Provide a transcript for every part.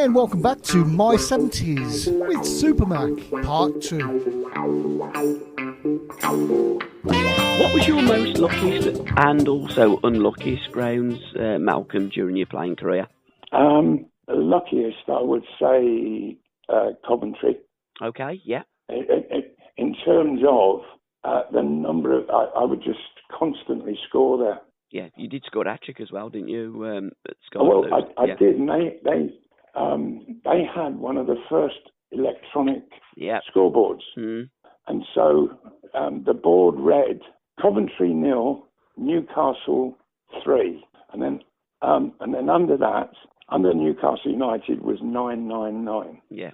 And welcome back to My 70s with Supermac, Part 2. What was your most luckiest and also unluckiest grounds, Malcolm, during your playing career? Luckiest, I would say, Coventry. Okay, yeah. In terms of the number of, I would just constantly score there. Yeah, you did score a hat-trick as well, didn't you? At Well, I did. And they had one of the first electronic scoreboards. Mm. And so the board read Coventry 0, Newcastle 3. And then under that, under Newcastle United was 999. Yeah.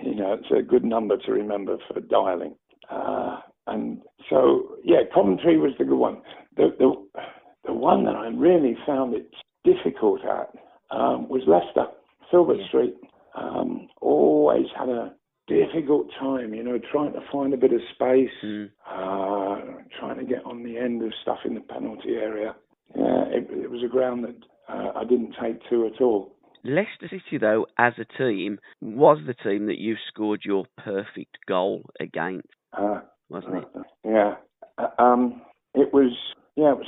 You know, it's a good number to remember for dialing. And so, yeah, Coventry was the good one. The one that I really found it difficult at was Leicester, Filbert Street. Always had a difficult time, you know, trying to find a bit of space, trying to get on the end of stuff in the penalty area. Yeah, it was a ground that I didn't take to at all. Leicester City, though, as a team, was the team that you scored your perfect goal against, wasn't it? Yeah. It was a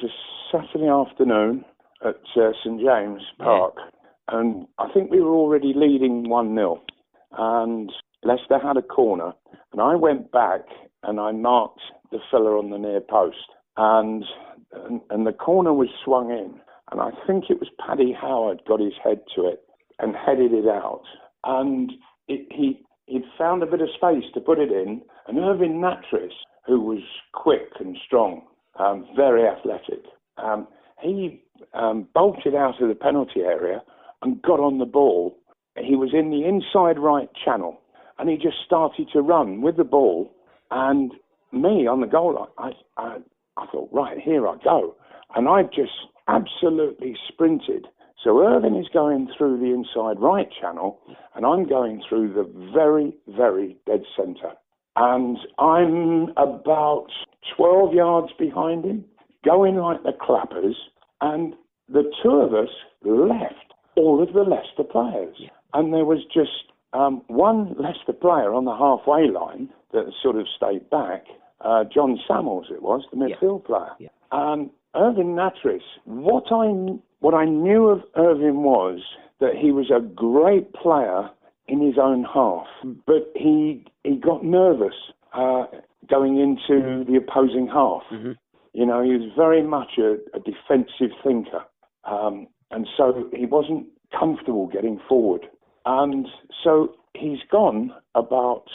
Saturday afternoon at St James Park, and I think we were already leading 1-0, and Leicester had a corner, and I went back and I marked the fella on the near post, and the corner was swung in, and I think it was Paddy Howard got his head to it and headed it out, and he'd found a bit of space to put it in, and Irving Natris, who was quick and strong, very athletic, he bolted out of the penalty area and got on the ball. He was in the inside right channel, and he just started to run with the ball, and me on the goal line, I thought, right, here I go. And I just absolutely sprinted. So Irving is going through the inside right channel, and I'm going through the very, very dead centre. And I'm about 12 yards behind him, going like the clappers, and the two of us left all of the Leicester players. And there was just one Leicester player on the halfway line that sort of stayed back, John Samuels it was, the midfield player. Yeah. And Irving Natris, what I knew of Irving was that he was a great player in his own half, but he got nervous going into the opposing half. Mm-hmm. You know, he was very much a defensive thinker, and so he wasn't comfortable getting forward. And so he's gone about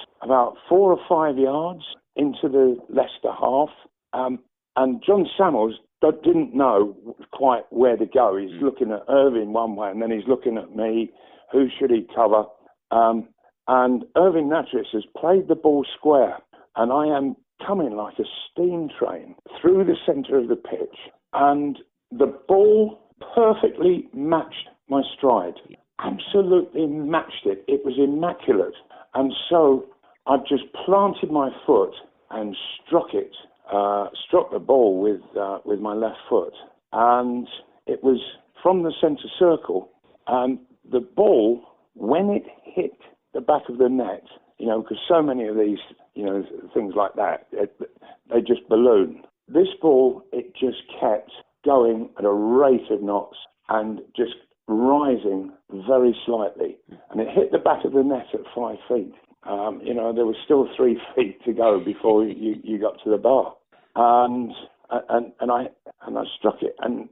4 or 5 yards into the Leicester half, and John Samuels didn't know quite where to go. He's looking at Irving one way, and then he's looking at me. Who should he cover? And Irving Natris has played the ball square, and I am coming like a steam train through the centre of the pitch, and the ball perfectly matched my stride. Absolutely matched it. It was immaculate. And so I just planted my foot and struck the ball with my left foot. And it was from the centre circle. And the ball, when it hit the back of the net, you know, because so many of these, you know, things like that, they just balloon. This ball, it just kept going at a rate of knots and just rising very slightly. And it hit the back of the net at 5 feet. You know, there was still 3 feet to go before you got to the bar. And I struck it. And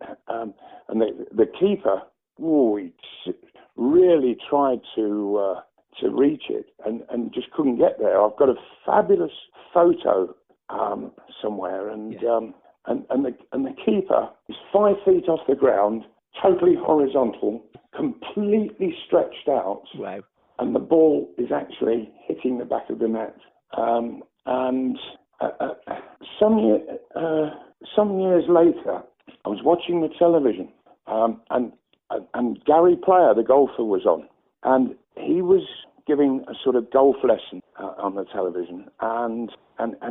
the keeper, he really tried to reach it and just couldn't get there. I've got a fabulous photo somewhere, and the keeper is 5 feet off the ground, totally horizontal, completely stretched out. Wow. And the ball is actually hitting the back of the net. Some years later, I was watching the television, and Gary Player, the golfer, was on, and he was giving a sort of golf lesson on the television, and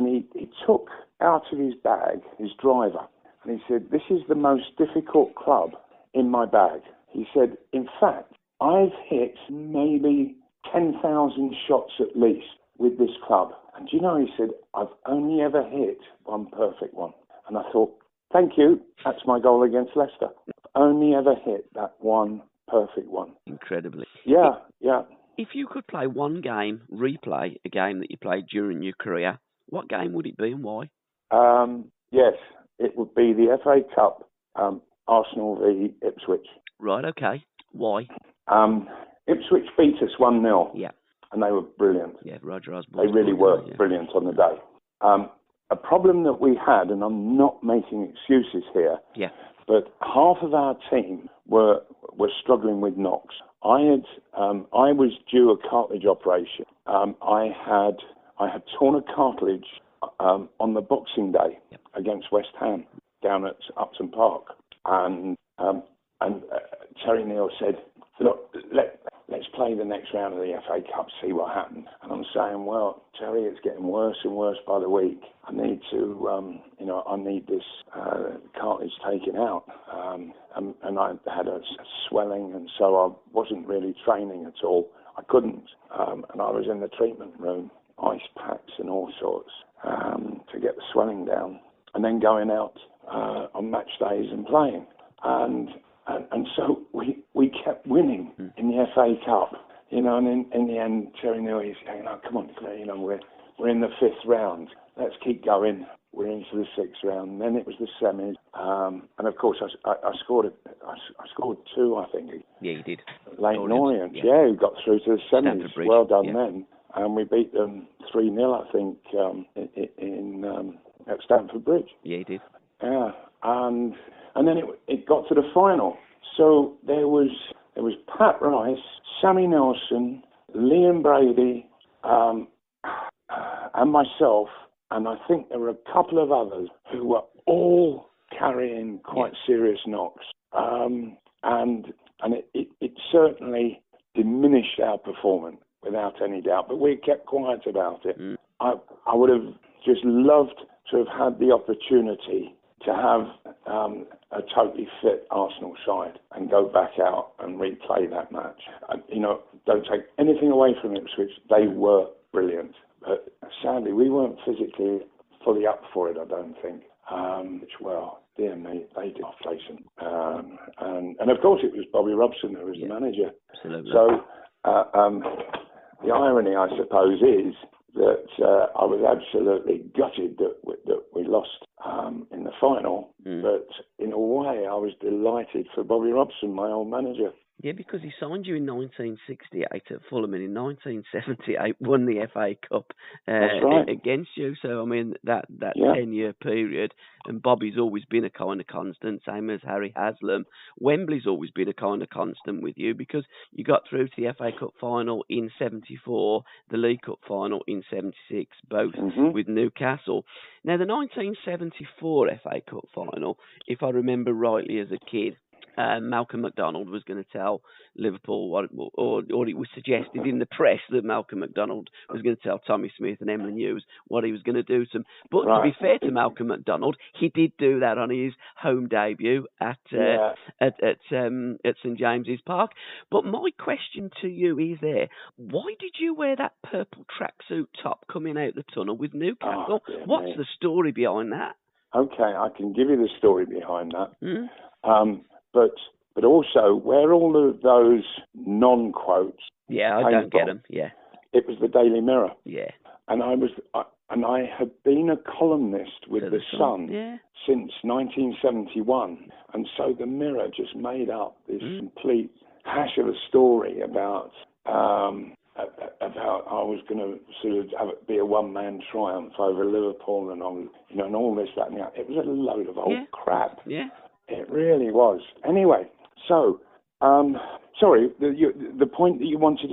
he took out of his bag his driver, and he said, "This is the most difficult club in my bag." He said, "In fact, I've hit maybe 10,000 shots at least with this club. And do you know, he said, I've only ever hit one perfect one. And I thought, thank you, that's my goal against Leicester. I've only ever hit that one perfect one. Incredibly. Yeah, yeah. If you could play one game, replay a game that you played during your career, what game would it be and why? Yes, it would be the FA Cup, Arsenal v Ipswich. Right, okay. Why? Ipswich beat us 1-0. Yeah. And they were brilliant. Yeah, Roger Osborne. They really were brilliant on the day. A problem that we had, and I'm not making excuses here, but half of our team were struggling with knocks. I was due a cartilage operation. I had torn a cartilage on the Boxing Day against West Ham down at Upton Park, and Terry Neal said, "Look, let's play the next round of the FA Cup, see what happens." And I'm saying, "Well, Terry, it's getting worse and worse by the week. I need to, I need this cartilage taken out." And I had a swelling, and so I wasn't really training at all. I couldn't, and I was in the treatment room, ice packs and all sorts, to get the swelling down, and then going out on match days and playing. And so we kept winning in the FA Cup, and in the end, Terry Neal, he's saying, "Oh, come on, we're in the 5th round. Let's keep going. We're into the 6th round." And then it was the semis, and of course I scored 2, I think. Yeah, you did. Leighton Orient, who got through to the semis. Well done then. And we beat them 3-0, I think, at Stamford Bridge. Yeah, you did. Yeah, and then it got to the final. So there was Pat Rice, Sammy Nelson, Liam Brady, and myself, and I think there were a couple of others who were all carrying quite serious knocks. And it certainly diminished our performance without any doubt, but we kept quiet about it. I would have just loved to have had the opportunity to have a totally fit Arsenal side and go back out and replay that match. Don't take anything away from Ipswich. They were brilliant. But sadly, we weren't physically fully up for it, I don't think. Dear me, they did off Jason. And of course it was Bobby Robson who was the manager. Absolutely. So the irony, I suppose, is that I was absolutely gutted that we lost in the final, but in a way I was delighted for Bobby Robson, my old manager. Yeah, because he signed you in 1968 at Fulham, and in 1978 won the FA Cup against you. So, I mean, that 10-year period, and Bobby's always been a kind of constant, same as Harry Haslam. Wembley's always been a kind of constant with you, because you got through to the FA Cup final in 74, the League Cup final in 76, both with Newcastle. Now, the 1974 FA Cup final, if I remember rightly as a kid, Malcolm MacDonald was going to tell Liverpool or it was suggested in the press that Malcolm MacDonald was going to tell Tommy Smith and Emlyn Hughes what he was going to do to them. But to be fair to Malcolm MacDonald, he did do that on his home debut at St James's Park. But my question to you is why did you wear that purple tracksuit top coming out the tunnel with Newcastle? What's the story behind that? Okay, I can give you the story behind that. But also, where all of those non-quotes... Yeah, I don't get them, It was the Daily Mirror. Yeah. And I had been a columnist with the Sun since 1971. And so the Mirror just made up this complete hash of a story about I was going to sort of be a one-man triumph over Liverpool and all this, that, and that. It was a load of old crap. Yeah. It really was. Anyway, so sorry, the point that you wanted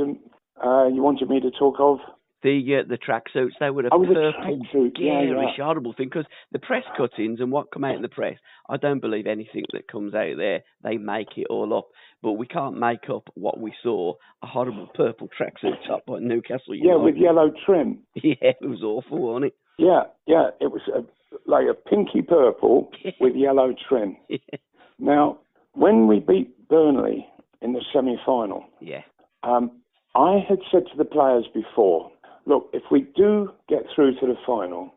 me to talk of. The tracksuits, they were a purple, garish, horrible thing, because the press cuttings and what come out in the press, I don't believe anything that comes out there. They make it all up. But we can't make up what we saw, a horrible purple tracksuit top by Newcastle United. Yeah, with yellow trim. Yeah, it was awful, wasn't it? Yeah, it was like a pinky purple with yellow trim. Yeah. Now, when we beat Burnley in the semi-final. Yeah. I had said to the players before, look, if we do get through to the final,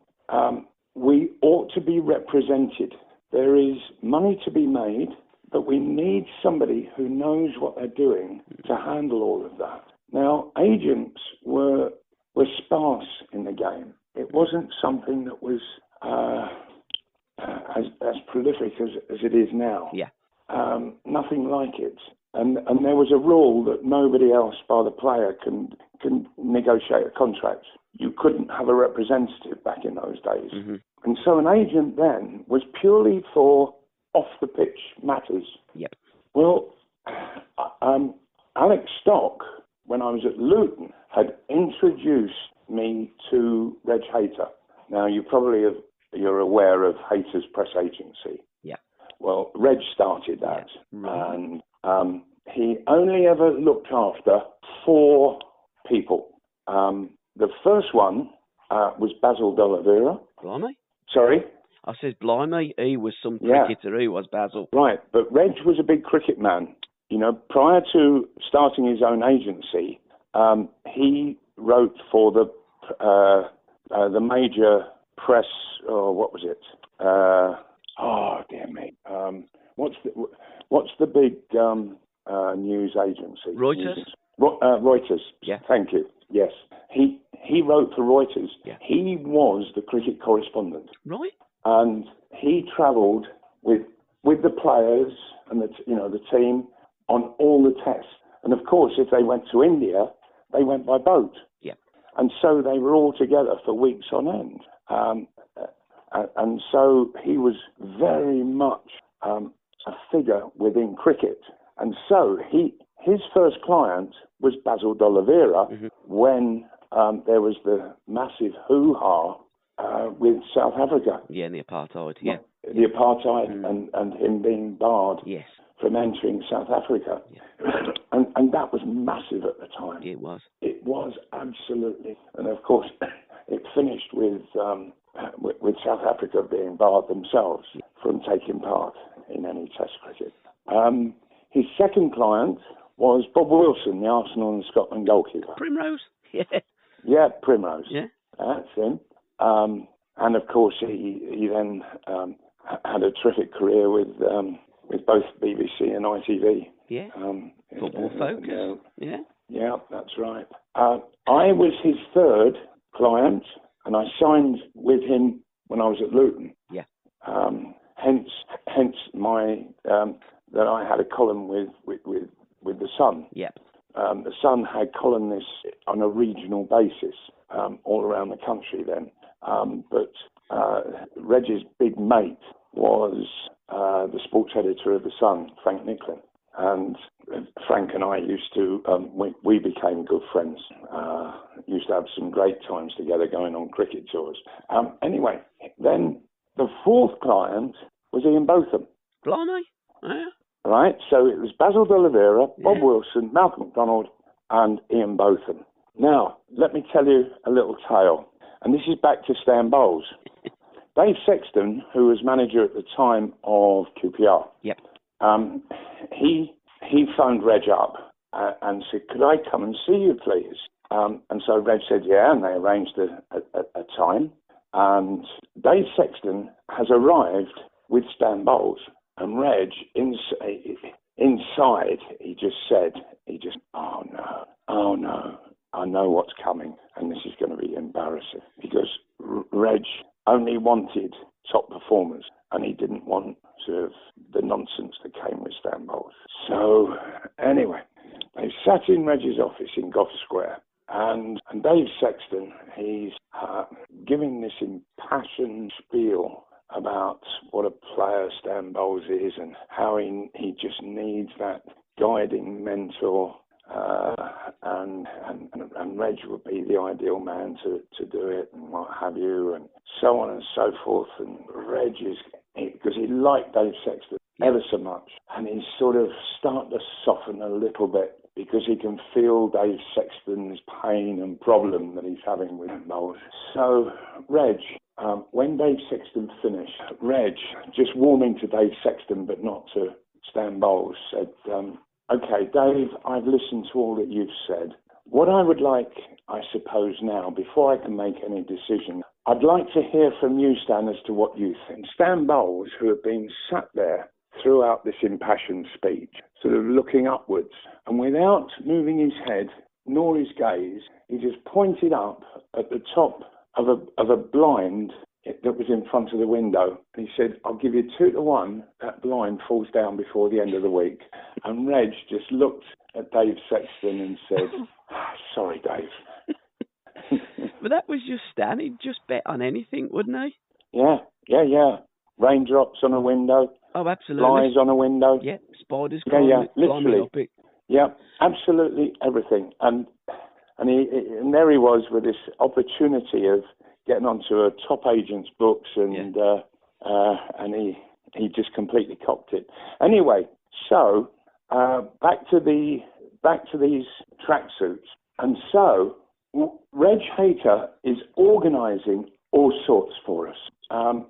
we ought to be represented. There is money to be made, but we need somebody who knows what they're doing to handle all of that. Now, agents were sparse in the game. It wasn't something that was as prolific as it is now. Yeah. Nothing like it. And there was a rule that nobody else but the player can negotiate a contract. You couldn't have a representative back in those days. Mm-hmm. And so an agent then was purely for off-the-pitch matters. Yep. Well, Alex Stock, when I was at Luton, had introduced me to Reg Hayter. Now, you're aware of Hayter's press agency. Yeah. Well, Reg started that. Yeah. Right. And he only ever looked after 4 people. The first one was Basil D'Oliveira. Blimey? Sorry? I said, blimey, he was some cricketer, he was, Basil. Right, but Reg was a big cricket man. You know, prior to starting his own agency, he wrote for the major press, what was it? Dear me. What's the big news agency? Reuters? Reuters. Yeah. Thank you. Yes. He wrote for Reuters. Yeah. He was the cricket correspondent. Right. And he travelled with the players and the team on all the tests. And of course, if they went to India, they went by boat. Yeah. And so they were all together for weeks on end. And so he was very much a figure within cricket. And so his first client was Basil D'Oliveira when there was the massive hoo-ha with South Africa. Yeah, and the apartheid, yeah. The apartheid and him being barred from entering South Africa. Yeah. And that was massive at the time. It was. It was, absolutely. And of course, it finished with South Africa being barred themselves from taking part in any Test cricket. His second client was Bob Wilson, the Arsenal and Scotland goalkeeper. Primrose? Yeah. Yeah, Primrose. Yeah. That's him. And of course, he then had a terrific career with both BBC and ITV. Yeah. Football Focus. Yeah. Yeah, that's right. I was his third client, and I signed with him when I was at Luton. Yeah. Hence my that I had a column with the Sun. Yep. The Sun had columnists on a regional basis all around the country then. But Reg's big mate was the sports editor of the Sun, Frank Nicklin. And Frank and I used to, we became good friends. Used to have some great times together going on cricket tours. Anyway, then the fourth client was Ian Botham. Blimey? Yeah. Right, so it was Basil D'Oliveira, Bob Wilson, Malcolm MacDonald, and Ian Botham. Now, let me tell you a little tale, and this is back to Stan Bowles. Dave Sexton, who was manager at the time of QPR, he phoned Reg up and said, could I come and see you, please? And so Reg said, yeah, and they arranged a time. And Dave Sexton has arrived with Stan Bowles. And Reg, inside, he just said, oh no, I know what's coming, and this is going to be embarrassing. Because Reg only wanted top performers, and he didn't want sort of the nonsense that came with Stan Bowles. So, anyway, they sat in Reg's office in Gough Square, and Dave Sexton, he's giving this impassioned spiel about what a player Stan Bowles is and how he just needs that guiding mentor, and Reg would be the ideal man to do it and what have you, and so on and so forth. And Reg is, because he liked Dave Sexton ever so much, and he's sort of starting to soften a little bit because he can feel Dave Sexton's pain and problem that he's having with Bowles. So Reg, when Dave Sexton finished, Reg, just warming to Dave Sexton but not to Stan Bowles, said, Okay, Dave, I've listened to all that you've said. What I would like, I suppose now, before I can make any decision, I'd like to hear from you, Stan, as to what you think. Stan Bowles, who had been sat there throughout this impassioned speech, sort of looking upwards, and without moving his head nor his gaze, he just pointed up at the top of a blind that was in front of the window. And he said, I'll give you 2-1, that blind falls down before the end of the week. And Reg just looked at Dave Sexton and said, sorry, Dave. But that was just Stan. He'd just bet on anything, wouldn't he? Yeah. Raindrops on a window. Oh, absolutely. Flies on a window. Yeah, spiders literally. up it. Yeah, absolutely everything. And there he was with this opportunity of getting onto a top agent's books, and he just completely cocked it. Anyway, so back to these tracksuits, and so Reg Hayter is organising all sorts for us, and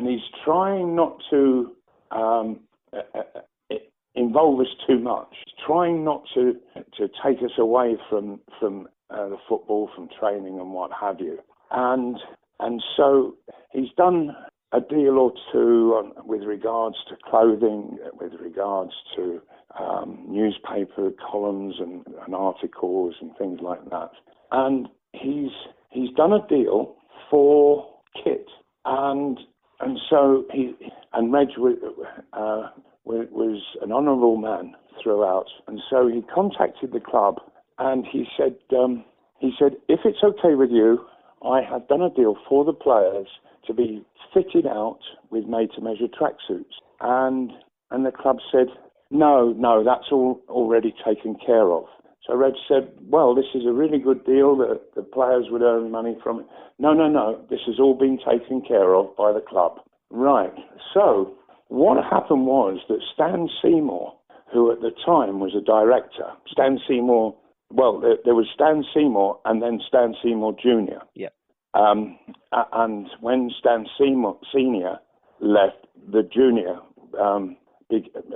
he's trying not to involve us too much, trying not to take us away from the football, from training and what have you. And so he's done a deal or two with regards to clothing, with regards to newspaper columns and articles and things like that. And he's done a deal for kit, and so Reg was an honourable man throughout, and so he contacted the club, and he said, if it's okay with you, I have done a deal for the players to be fitted out with made-to-measure tracksuits, and the club said, no, that's all already taken care of. So Reg said, well, this is a really good deal that the players would earn money from it. No, this has all been taken care of by the club. Right, so what happened was that Stan Seymour, who at the time was a director, there was Stan Seymour and then Stan Seymour Jr. Yeah. And when Stan Seymour Sr. left, the junior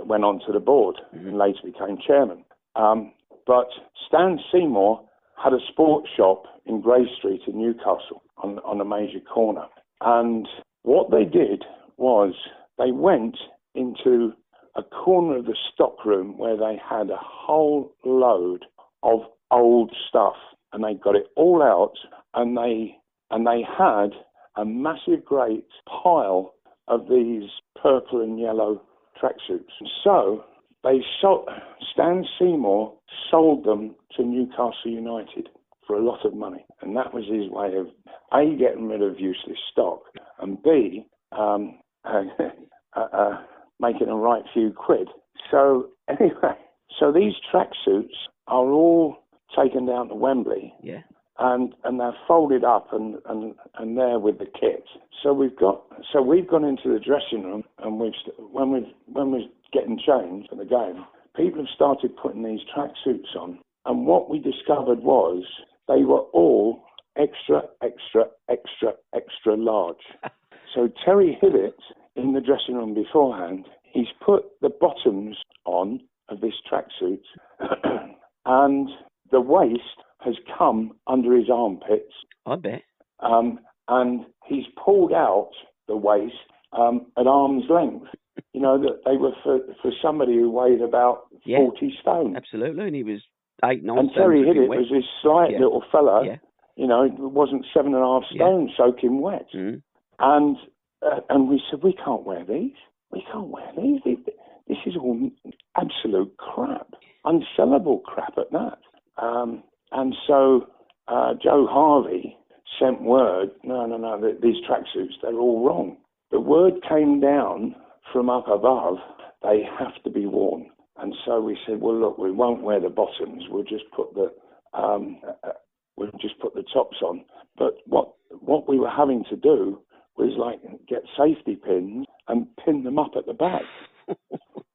went onto the board and later became chairman. But Stan Seymour had a sports shop in Grey Street in Newcastle on a major corner. And what they did was they went into a corner of the stockroom where they had a whole load of old stuff, and they got it all out, and they had a massive great pile of these purple and yellow tracksuits. So Stan Seymour sold them to Newcastle United for a lot of money, and that was his way of A, getting rid of useless stock, and B, making a right few quid. So anyway, these tracksuits are all taken down to Wembley, and they're folded up and there with the kit. So we've gone into the dressing room, and when we're getting changed for the game, people have started putting these tracksuits on, and what we discovered was they were all extra large. So Terry Hibbett, in the dressing room beforehand, he's put the bottoms on of this tracksuit, and the waist has come under his armpits. I bet. And he's pulled out the waist at arm's length. You know, that they were for somebody who weighed about 40 stone. Absolutely, and he was 8, 9 and stone. And Terry Hibbett was this slight little fella. Yeah. You know, it wasn't 7.5 stone soaking wet. Mm. And we said, we can't wear these. We can't wear these. This is all absolute crap. Unsellable crap at that. And so Joe Harvey sent word, no, these tracksuits, they're all wrong. The word came down from up above, they have to be worn. And so we said, well, look, we won't wear the bottoms. We'll just put the tops on. But what we were having to do was like get safety pins and pin them up at the back.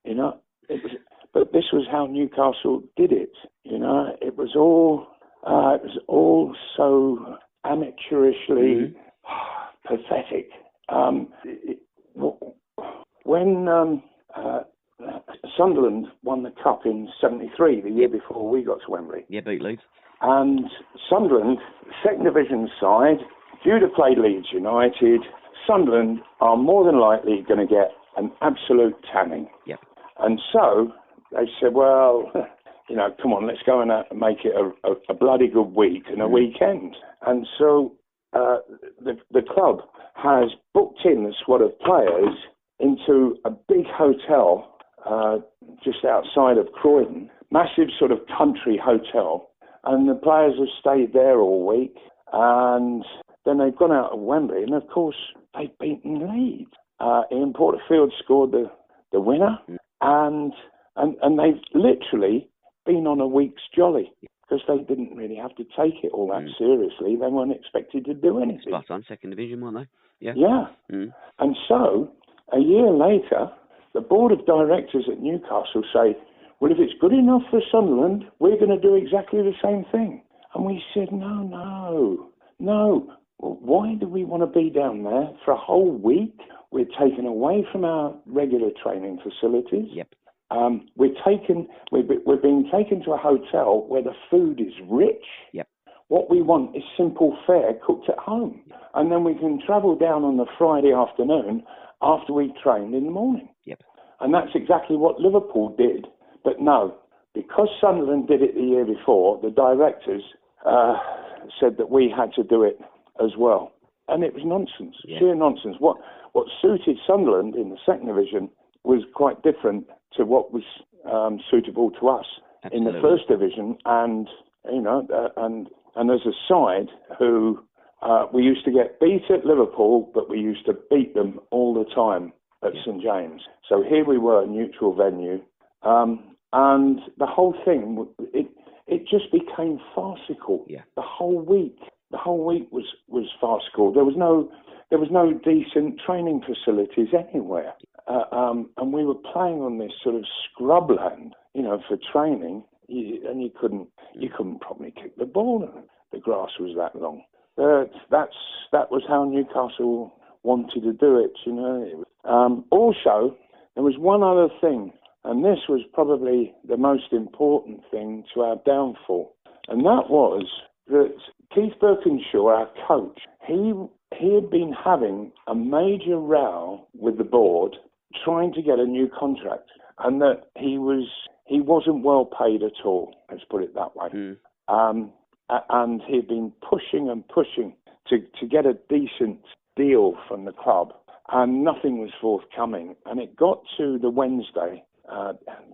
You know, but this was how Newcastle did it. You know, it was all so amateurishly pathetic. When Sunderland won the cup in '73, the year before we got to Wembley. Yeah, beat Leeds. And Sunderland, second division side, due to play Leeds United, Sunderland are more than likely going to get an absolute tanning. Yep. And so they said, well, come on, let's go and make it a bloody good week and a weekend. And so the club has booked in the squad of players into a big hotel just outside of Croydon, massive sort of country hotel. And the players have stayed there all week. And then they've gone out of Wembley. And, of course, they've beaten Leeds. Ian Porterfield scored the winner. And they've literally been on a week's jolly because they didn't really have to take it all that seriously. They weren't expected to do anything. Spot on, second division, weren't they? Yeah. Yeah. And so, a year later, the board of directors at Newcastle say, well, if it's good enough for Sunderland, we're going to do exactly the same thing. And we said, no. Well, why do we want to be down there for a whole week? We're taken away from our regular training facilities. Yep. We're being taken to a hotel where the food is rich. Yep. What we want is simple fare cooked at home. And then we can travel down on the Friday afternoon after we've trained in the morning. Yep. And that's exactly what Liverpool did. But no, because Sunderland did it the year before, the directors said that we had to do it as well. And it was nonsense, sheer nonsense. What suited Sunderland in the second division was quite different to what was suitable to us in the first division. And, and as a side who we used to get beat at Liverpool, but we used to beat them all the time at St James. So here we were, neutral venue. And the whole thing, it just became farcical. Yeah. The whole week was farcical. There was no decent training facilities anywhere. And we were playing on this sort of scrubland, for training. And you couldn't probably kick the ball. The grass was that long. But that was how Newcastle wanted to do it. Also, there was one other thing. And this was probably the most important thing to our downfall. And that was that Keith Birkinshaw, our coach, he had been having a major row with the board trying to get a new contract. And that he wasn't well paid at all, let's put it that way. And he'd been pushing and pushing to get a decent deal from the club. And nothing was forthcoming. And it got to the Wednesday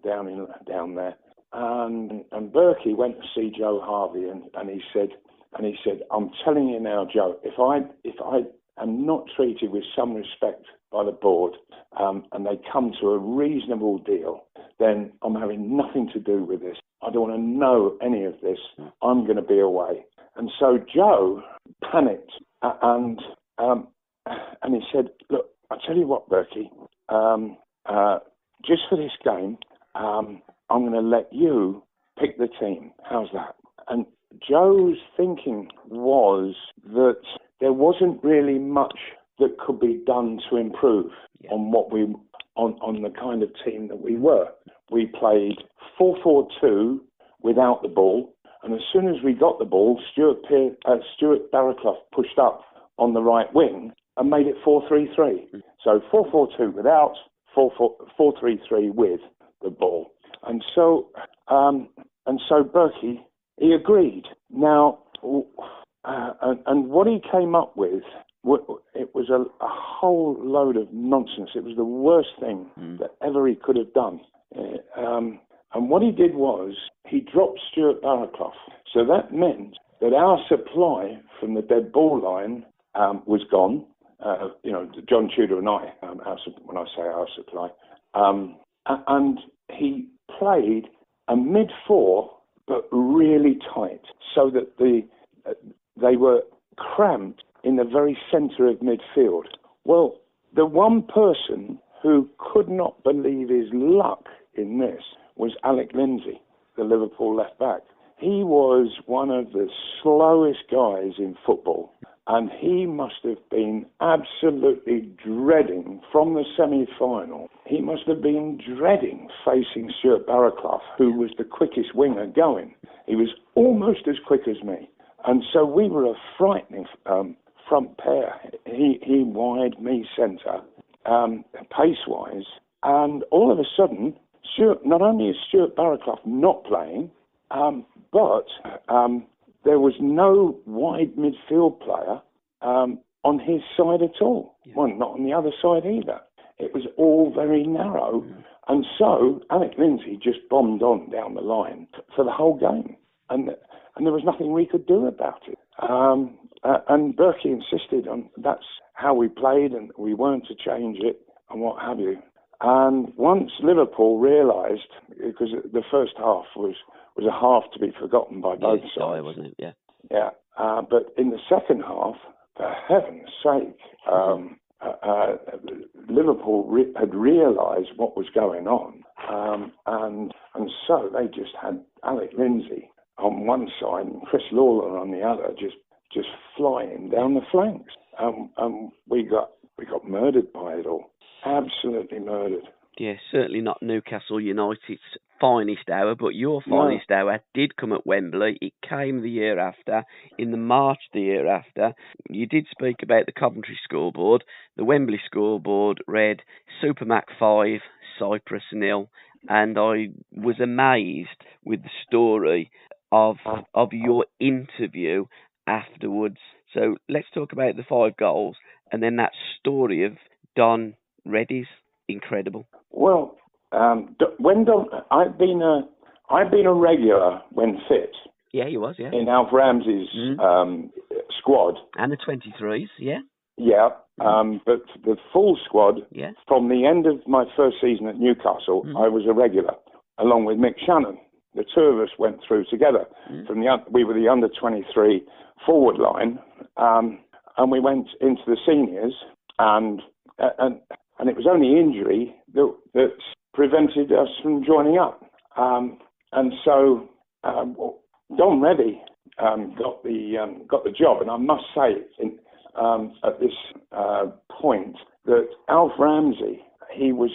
down there, and Berkey went to see Joe Harvey, and he said, I'm telling you now, Joe, if I am not treated with some respect by the board, and they come to a reasonable deal, then I'm having nothing to do with this. I don't want to know any of this. I'm going to be away. And so Joe panicked, and he said, look, I tell you what, Berkey, just for this game, I'm going to let you pick the team. How's that? And Joe's thinking was that there wasn't really much that could be done to improve on on the kind of team that we were. We played 4-4-2 without the ball, and as soon as we got the ball, Stuart Barraclough pushed up on the right wing and made it 4-3-3. So 4-4-2 without, 4-3-3 with the ball. And so Berkey, he agreed. Now, and what he came up with, it was a whole load of nonsense. It was the worst thing that ever he could have done. And what he did was he dropped Stuart Barraclough. So that meant that our supply from the dead ball line was gone. John Tudor and I, when I say our supply, and he played a mid-four, but really tight, so that they were cramped in the very centre of midfield. Well, the one person who could not believe his luck in this was Alec Lindsay, the Liverpool left-back. He was one of the slowest guys in football. And he must have been absolutely dreading, from the semi-final, he must have been dreading facing Stuart Barraclough, who was the quickest winger going. He was almost as quick as me. And so we were a frightening front pair. He wide, me centre, pace-wise. And all of a sudden, not only is Stuart Barraclough not playing, but there was no wide midfield player on his side at all. Yeah. Well, not on the other side either. It was all very narrow. Mm. And so Alec Lindsay just bombed on down the line for the whole game. And there was nothing we could do about it. And Berkey insisted on that's how we played and we weren't to change it and what have you. And once Liverpool realised, because the first half was a half to be forgotten by both sides, wasn't it? Yeah. Yeah. But in the second half, for heaven's sake, Liverpool had realised what was going on, and so they just had Alec Lindsay on one side and Chris Lawler on the other, just flying down the flanks, and we got murdered by it all. Absolutely murdered. Yeah, certainly not Newcastle United's finest hour, but your finest hour did come at Wembley. It came the year after, in the March the year after. You did speak about the Coventry scoreboard. The Wembley scoreboard read Supermac 5, Cyprus 0, and I was amazed with the story of your interview afterwards. So let's talk about the 5 goals and then that story of Don Reddy's incredible. Well, when I've been a regular when fit. Yeah, he was. Yeah, in Alf Ramsey's squad and the 23s. Yeah. Yeah, but the full squad. Yeah. From the end of my first season at Newcastle, I was a regular, along with Mick Shannon. The two of us went through together. We were the under 23 forward line, and we went into the seniors and it was only injury that prevented us from joining up. And so Don Reddy got the job, and I must say at this point that Alf Ramsey, he was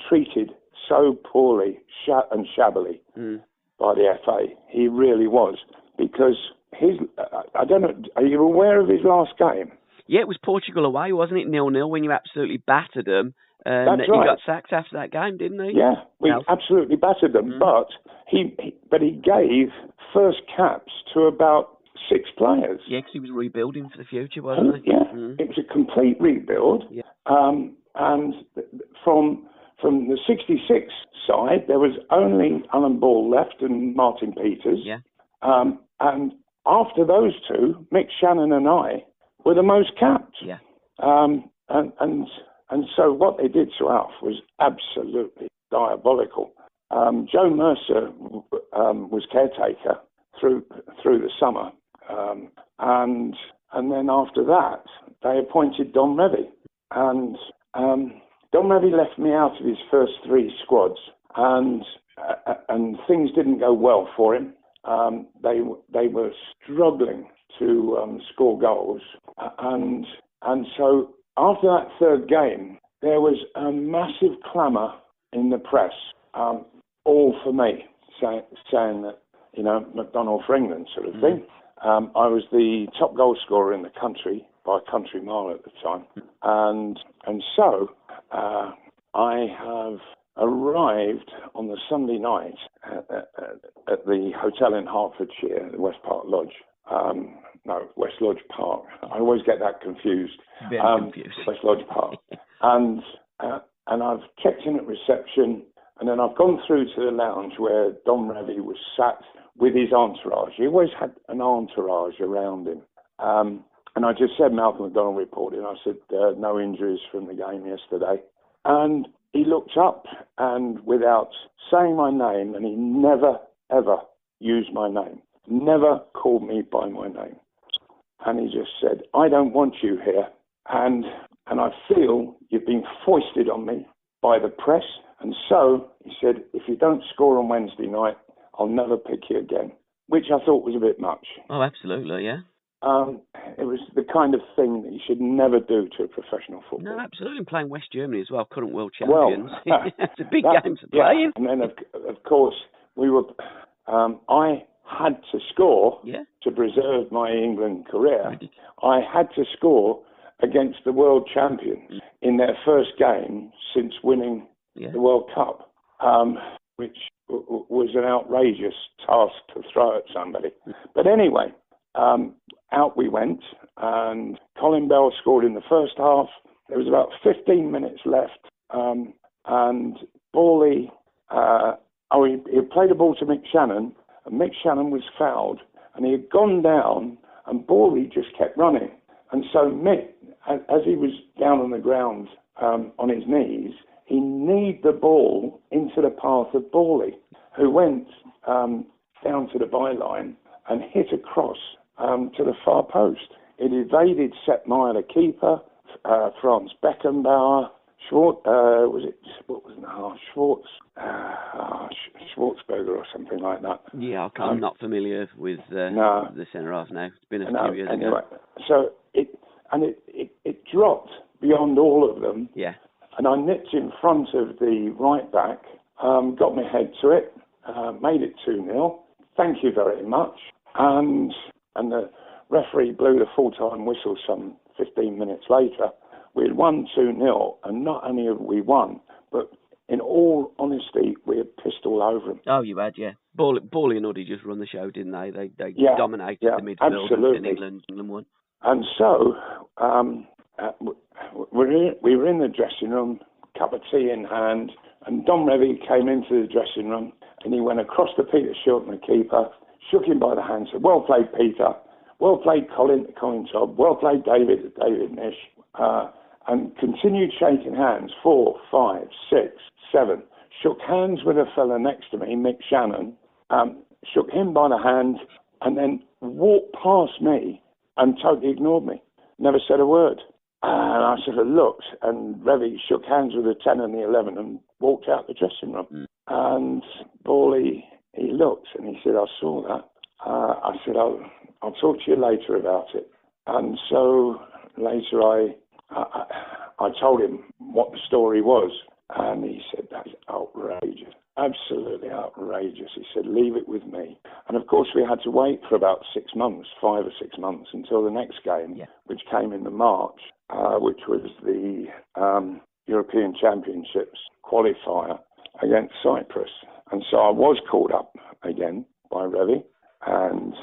treated so poorly and shabbily by the FA. He really was, because I don't know, are you aware of his last game? Yeah, it was Portugal away, wasn't it? 0-0 when you absolutely battered them. And That's he right. got sacked after that game, didn't he? Yeah, we absolutely battered them. But he gave first caps to about 6 players. Yeah, because he was rebuilding for the future, wasn't he? Yeah, it was a complete rebuild. Yeah. And from the 66 side, there was only Alan Ball left and Martin Peters. Yeah. And after those two, Mick Shannon and I were the most capped. Yeah. And so what they did to Alf was absolutely diabolical. Joe Mercer was caretaker through the summer, and then after that they appointed Don Revie, and Don Revie left me out of his first 3 squads, and things didn't go well for him. They were struggling to score goals, and so after that third game, there was a massive clamour in the press, all for me, saying that, MacDonald for England sort of thing. I was the top goal scorer in the country by a country mile at the time, and so I have arrived on the Sunday night at the hotel in Hertfordshire, the West Park Lodge. West Lodge Park. I always get that confused. Very confused. West Lodge Park. And I've checked in at reception, and then I've gone through to the lounge where Don Revie was sat with his entourage. He always had an entourage around him. And I just said, Malcolm MacDonald reported, and I said, no injuries from the game yesterday. And he looked up, and without saying my name, and he never, ever used my name, never called me by my name. And he just said, I don't want you here. And I feel you've been foisted on me by the press. And so, he said, if you don't score on Wednesday night, I'll never pick you again. Which I thought was a bit much. Oh, absolutely, yeah. it was the kind of thing that you should never do to a professional footballer. No, absolutely. Playing West Germany as well, current world champions. Well, it's a big game to play in. And then, of course, we were. I had to score to preserve my England career. I had to score against the world champions in their first game since winning the World Cup, which was an outrageous task to throw at somebody. But anyway, out we went, and Colin Bell scored in the first half. There was about 15 minutes left, and Borley, he played a ball to Mick Shannon, and Mick Shannon was fouled, and he had gone down, and Borley just kept running. And so Mick, as he was down on the ground on his knees, he kneed the ball into the path of Borley, who went down to the byline and hit across to the far post. It evaded Sepp Meyer, the keeper, Franz Beckenbauer, Schwartzberger or something like that. Yeah, I'm not familiar with the centre half now. It's been a few years ago. So it dropped beyond all of them. Yeah. And I nipped in front of the right back, got my head to it, made it 2-0. Thank you very much. And the referee blew the full-time whistle some 15 minutes later. We had won 2-0, and not only have we won, but in all honesty, we had pissed all over them. Oh, you had, yeah. Borley and Uddy just run the show, didn't they? They dominated the midfield, and England won. And so we were in the dressing room, cup of tea in hand, and Don Revie came into the dressing room, and he went across to Peter Shilton, the keeper, shook him by the hand, said, "Well played, Peter. Well played, Colin Todd. Well played, David Nish." And continued shaking hands, 4, 5, 6, 7. Shook hands with a fella next to me, Mick Shannon, shook him by the hand, and then walked past me and totally ignored me. Never said a word. And I sort of looked, and Revie shook hands with the 10 and the 11 and walked out the dressing room. And Borley, he looked and he said, "I saw that." I said, I'll talk to you later about it. And so later I told him what the story was, and he said, "That's outrageous, absolutely outrageous." He said, "Leave it with me." And of course we had to wait for about 6 months, 5 or 6 months, until the next game, which came in the March, which was the European Championships qualifier against Cyprus. And so I was called up again by Revie, and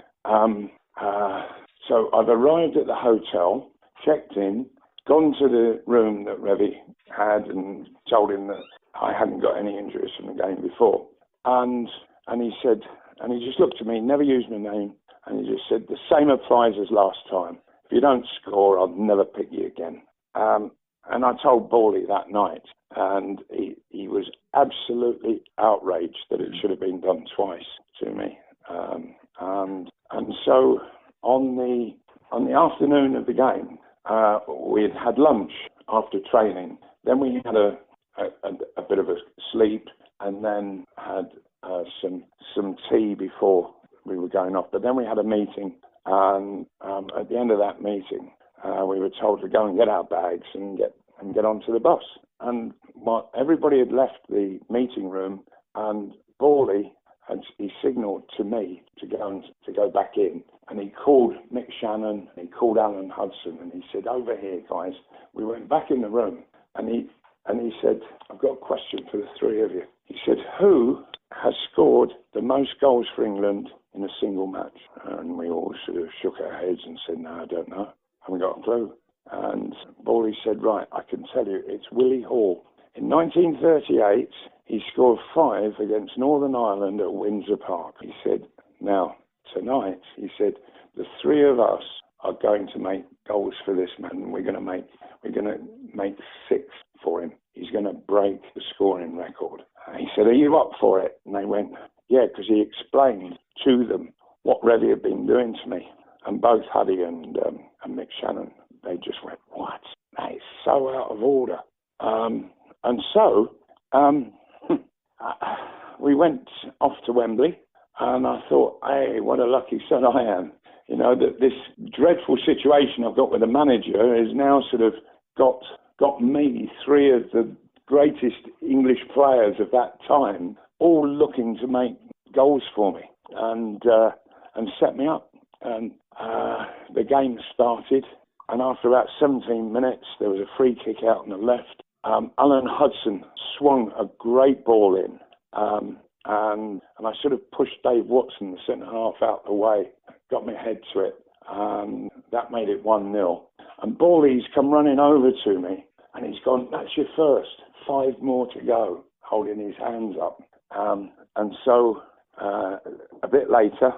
so I've arrived at the hotel, checked in, gone to the room that Revie had and told him that I hadn't got any injuries from the game before. And he said, and he just looked at me, never used my name, and he just said, "The same applies as last time. If you don't score, I'll never pick you again." And I told Borley that night, and he was absolutely outraged that it should have been done twice to me. And so on the afternoon of the game, we had lunch after training. Then we had a bit of a sleep, and then had some tea before we were going off. But then we had a meeting, and at the end of that meeting, we were told to go and get our bags and get onto the bus. And everybody had left the meeting room, and Borley he signalled to me to go back in, and he called Mick Shannon, he called Alan Hudson, and he said, "Over here, guys." We went back in the room, and he said, "I've got a question for the three of you." He said, "Who has scored the most goals for England in a single match?" And we all sort of shook our heads and said, "No, I don't know. I haven't got a clue." And Borley said, "Right, I can tell you, it's Willie Hall. In 1938, he scored 5 against Northern Ireland at Windsor Park." He said, "Now, tonight," he said, "the three of us are going to make goals for this man, and we're going to make 6 for him. He's going to break the scoring record." He said, "Are you up for it?" And they went, "Yeah," because he explained to them what Revie had been doing to me. And both Huddy and Mick Shannon, they just went, "What? That is so out of order." And so we went off to Wembley, and I thought, "Hey, what a lucky son I am. that this dreadful situation I've got with the manager has now sort of got me, three of the greatest English players of that time, all looking to make goals for me and set me up. And the game started, and after about 17 minutes, there was a free kick out on the left. Alan Hudson swung a great ball in, and I sort of pushed Dave Watson, the centre-half, out the way, got my head to it, and that made it 1-0. And Bawley's come running over to me, and he's gone, "That's your first, 5 more to go," holding his hands up. And so a bit later,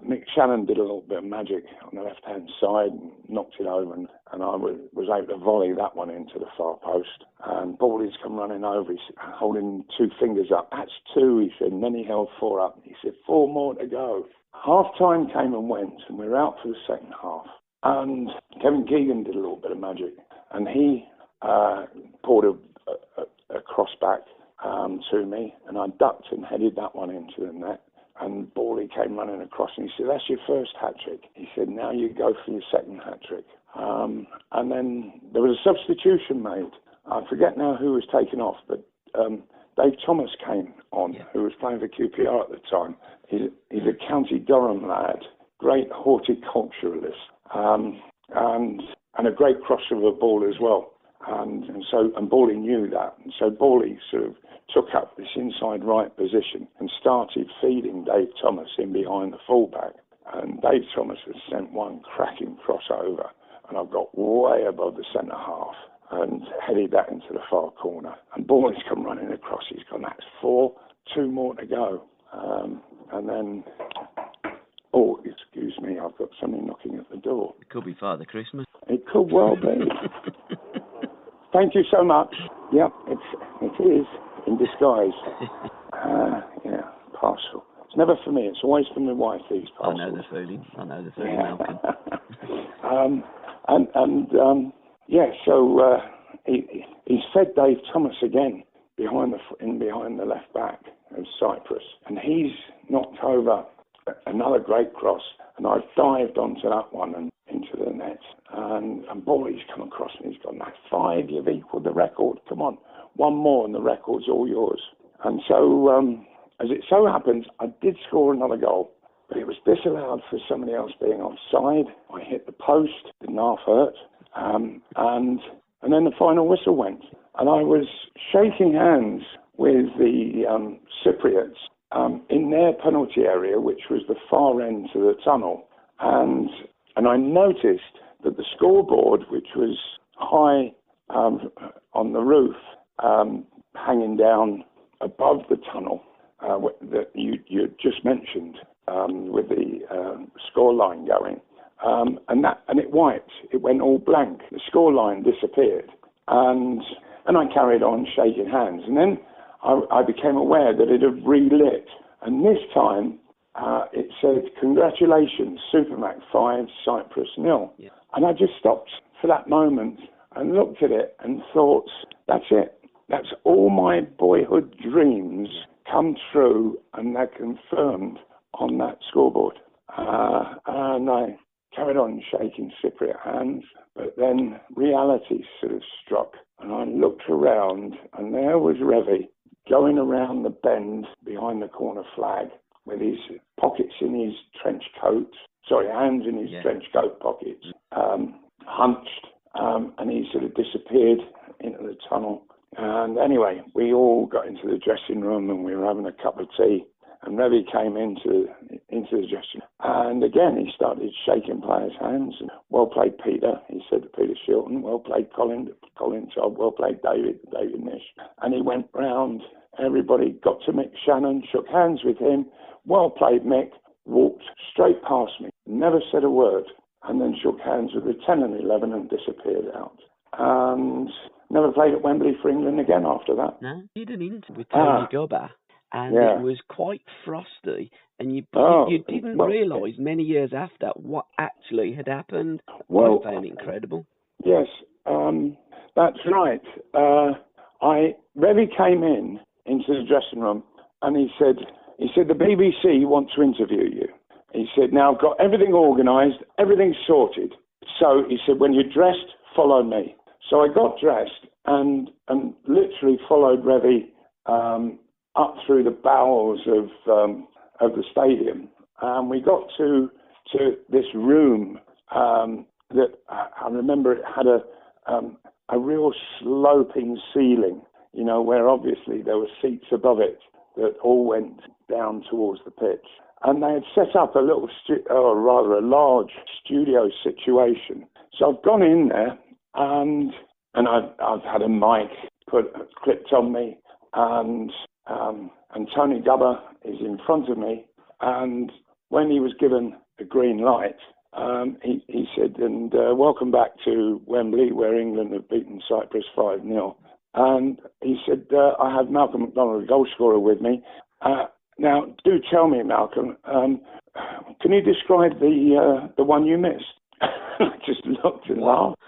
Mick Shannon did a little bit of magic on the left-hand side and knocked it over, and I was able to volley that one into the far post. And Bawley's come running over, he's holding 2 fingers up. "That's 2, he said, and then he held 4 up. He said, 4 more to go." Half-time came and went, and we were out for the second half. And Kevin Keegan did a little bit of magic, and he poured a cross back to me, and I ducked and headed that one into the net. And Bawley came running across, and he said, "That's your first hat-trick." He said, "Now you go for your second hat-trick." And then there was a substitution made. I forget now who was taken off, but Dave Thomas came on, who was playing for QPR at the time. He's a County Durham lad, great horticulturalist, and a great crosser of a ball as well. And Bawley knew that. And so Bawley sort of took up this inside right position and started feeding Dave Thomas in behind the fullback. And Dave Thomas has sent one cracking crossover, and I've got way above the centre half and headed that into the far corner. And Bawley's come running across. He's gone, "That's 4, 2 more to go." And then, oh, excuse me, I've got somebody knocking at the door. It could be Father Christmas. It could well be. Thank you so much. Yep, it is in disguise. Parcel. It's never for me. It's always for my wife, these parcels. I know the feeling, Malcolm. So he's fed Dave Thomas again behind the left back of Cyprus, and he's knocked over another great cross, and I've dived onto that one and into the net, and Bawley's come across, and he's gone, "That's 5, you've equalled the record, come on, 1 more and the record's all yours." And so, as it so happens, I did score another goal, but it was disallowed for somebody else being offside. I hit the post, didn't half hurt, and then the final whistle went, and I was shaking hands with the Cypriots in their penalty area, which was the far end to the tunnel, and I noticed that the scoreboard, which was high on the roof, hanging down above the tunnel that you just mentioned, with the score line going, and it wiped. It went all blank. The score line disappeared, and I carried on shaking hands, and then I became aware that it had relit, and this time it said, "Congratulations, Supermac 5, Cyprus 0." Yeah. And I just stopped for that moment and looked at it and thought, that's it. That's all my boyhood dreams come true, and they're confirmed on that scoreboard. And I carried on shaking Cypriot hands, but then reality sort of struck, and I looked around, and there was Revy going around the bend behind the corner flag with his pockets in his trench coat, hands in his trench coat pockets, hunched, and he sort of disappeared into the tunnel. And anyway, we all got into the dressing room, and we were having a cup of tea, and Revy came into the dressing room, and again he started shaking players' hands. And, "Well played, Peter," he said to Peter Shilton. "Well played, Colin Todd. Well played, David Nish." And he went round. Everybody got to Mick Shannon, shook hands with him. "Well played, Mick." Walked straight past me, never said a word, and then shook hands with the 10 and 11 and disappeared out. And never played at Wembley for England again after that. No, you did an interview with Tony Gubber, and it was quite frosty, and you didn't realise many years after what actually had happened. I found it incredible. Yes, that's right. Revy came into the dressing room, and he said, "The BBC want to interview you." He said, now I've got everything organised, everything's sorted. So he said, when you're dressed, follow me. So I got dressed and literally followed Revy up through the bowels of the stadium. We got to this room that I remember it had a real sloping ceiling, you know, where obviously there were seats above it that all went down towards the pitch. And they had set up a little, or rather a large studio situation. So I've gone in there and I've had a mic clipped on me, and Tony Gubber is in front of me. And when he was given the green light, he said, and welcome back to Wembley, where England have beaten Cyprus 5-0. And he said, I have Malcolm MacDonald, the goal scorer, with me. Now, do tell me, Malcolm, can you describe the one you missed? I just looked and laughed.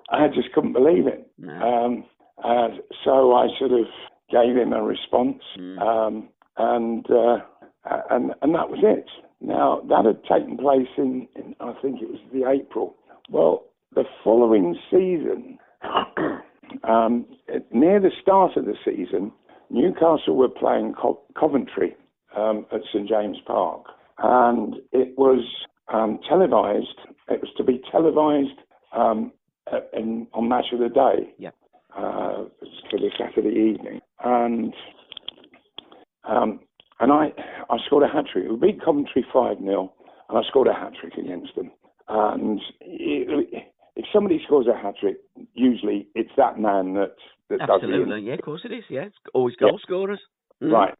I just couldn't believe it. No. So I sort of gave him a response, and that was it. Now, that had taken place in I think it was the April. Well, the following season, near the start of the season, Newcastle were playing Coventry at St James Park, and it was televised. It was to be televised on Match of the Day for the Saturday evening, and I scored a hat trick. We beat Coventry 5-0, and I scored a hat trick against them. And if somebody scores a hat trick, usually it's that man that does it. Absolutely, yeah, of course it is. Yeah, it's always goal scorers. Right,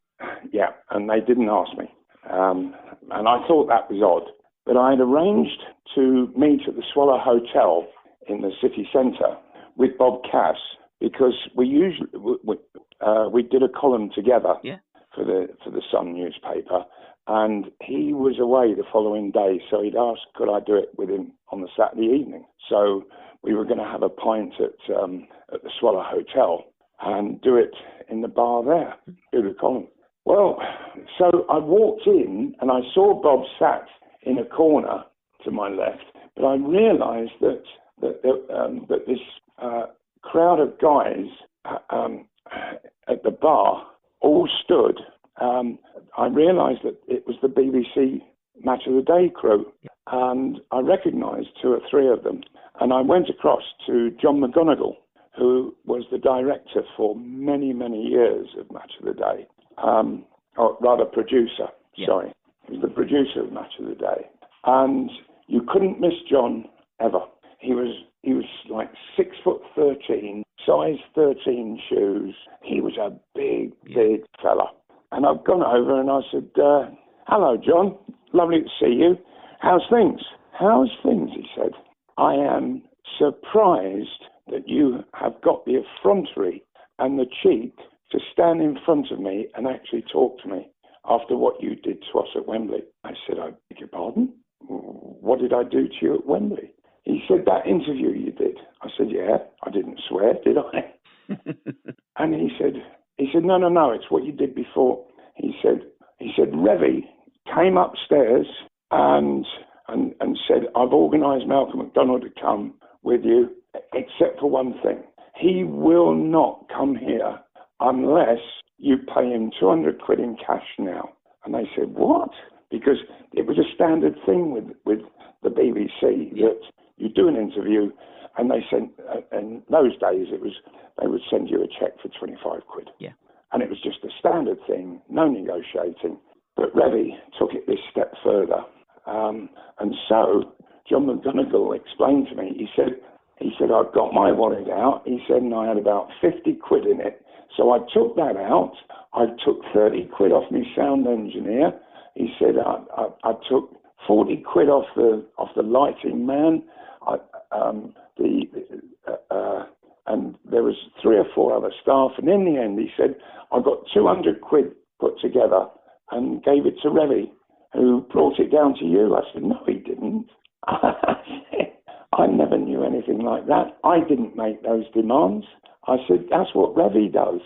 yeah, and they didn't ask me, and I thought that was odd. But I had arranged to meet at the Swallow Hotel in the city centre with Bob Cass, because we usually we did a column together for the Sun newspaper, and he was away the following day, so he'd asked could I do it with him on the Saturday evening. So we were going to have a pint at the Swallow Hotel and do it in the bar there, do the column. Well, so I walked in and I saw Bob sat in a corner to my left, but I realised that this crowd of guys at the bar all stood. I realised that it was the BBC Match of the Day crew, and I recognised 2 or 3 of them. And I went across to John McGonigal, who was the director for many, many years of Match of the Day, or rather producer, sorry. He was the producer of Match of the Day. And you couldn't miss John ever. He was like 6'13", size 13 shoes. He was a big fella. And I've gone over and I said, hello, John. Lovely to see you. How's things? How's things, he said. I am surprised that you have got the effrontery and the cheek to stand in front of me and actually talk to me after what you did to us at Wembley. I said, I beg your pardon? What did I do to you at Wembley? He said, that interview you did. I said, yeah, I didn't swear, did I? And he said, no, it's what you did before. He said, Revy came upstairs and said, I've organised Malcolm MacDonald to come with you, except for one thing. He will not come here unless you pay him 200 quid in cash now. And they said, what? Because it was a standard thing with the BBC that you do an interview and they sent, in those days they would send you a cheque for 25 quid. Yeah. And it was just a standard thing, no negotiating. But Revy took it this step further. And so John McGonigal explained to me, he said, I've got my wallet out. He said, and I had about 50 quid in it. So I took that out. I took 30 quid off my sound engineer. He said, I took 40 quid off the lighting man. And there was 3 or 4 other staff. And in the end, he said, I got 200 quid put together and gave it to Revy, who brought it down to you. I said, no, he didn't. I never knew anything like that. I didn't make those demands. I said, that's what Revy does.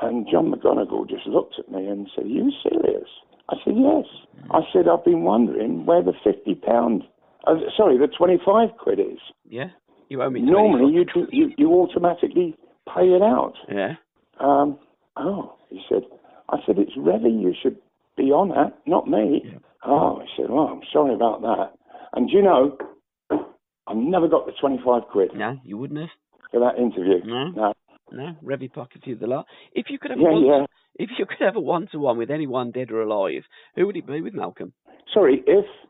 And John McGonigal just looked at me and said, are you serious? I said, yes. I said, I've been wondering where the £50, the 25 quid is. Yeah, you owe me 20. Normally, you automatically pay it out. Yeah. He said, I said, it's Revy you should be on that, not me. Yeah. Oh, he said, well, I'm sorry about that. And you know, I never got the 25 quid. No, you wouldn't have. For that interview. No. Revy pocketed you the lot. If you could have if you could have a one-to-one with anyone dead or alive, who would it be with, Malcolm? Sorry,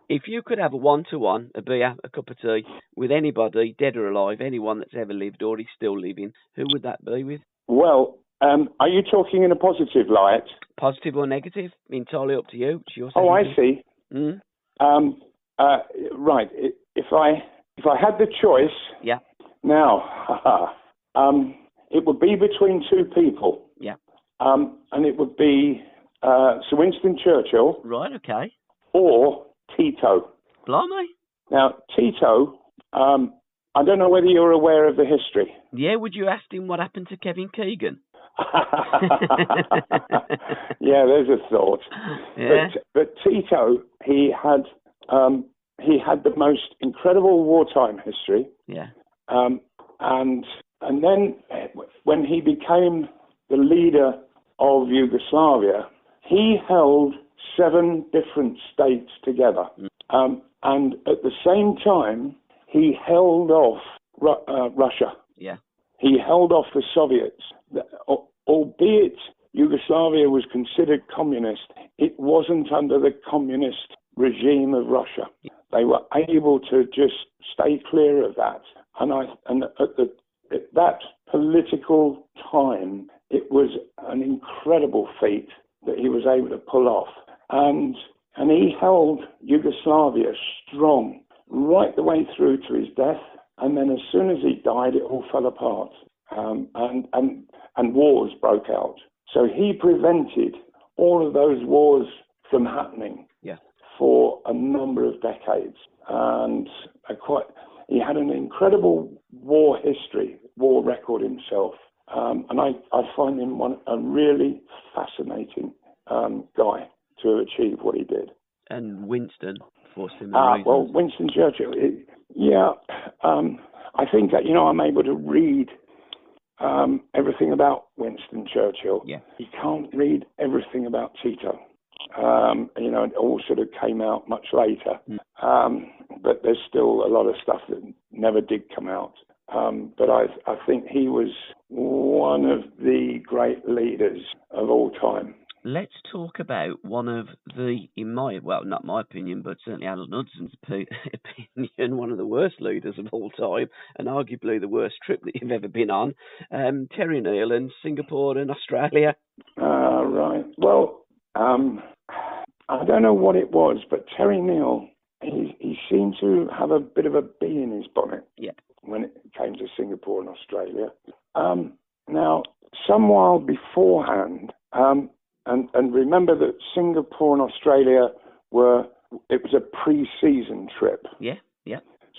if you could have a one-to-one, a beer, a cup of tea, with anybody, dead or alive, anyone that's ever lived or is still living, who would that be with? Well, are you talking in a positive light? Positive or negative? Entirely up to you. It's your I see. Mm. Right. If I had the choice, yeah. Now, it would be between two people. Yeah. And it would be Sir Winston Churchill. Right. Okay. Or Tito. Blimey. Now, Tito, I don't know whether you're aware of the history. Yeah. Would you ask him what happened to Kevin Keegan? Yeah, there's a thought. Yeah. But Tito, he had the most incredible wartime history. Yeah. And then when he became the leader of Yugoslavia, he held 7 different states together. And at the same time, he held off Russia. Yeah. He held off the Soviets. Albeit Yugoslavia was considered communist, it wasn't under the communist regime of Russia. They were able to just stay clear of that. And at that political time, it was an incredible feat that he was able to pull off. And he held Yugoslavia strong right the way through to his death. And then as soon as he died, it all fell apart. And wars broke out. So he prevented all of those wars from happening for a number of decades. And he had an incredible war record himself. And I find him a really fascinating guy to achieve what he did. And Winston, for similar reasons. Well, Winston Churchill, I think that, I'm able to read everything about Winston Churchill. Yeah. You can't read everything about Tito. It all sort of came out much later. But there's still a lot of stuff that never did come out. But I think he was one of the great leaders of all time. Let's talk about one of the, not my opinion, but certainly Alan Hudson's opinion, one of the worst leaders of all time, and arguably the worst trip that you've ever been on, Terry Neal and Singapore and Australia. Right. Well, I don't know what it was, but Terry Neal, he seemed to have a bit of a bee in his bonnet when it came to Singapore and Australia. Now, some while beforehand, and remember that Singapore and Australia it was a pre-season trip. Yeah.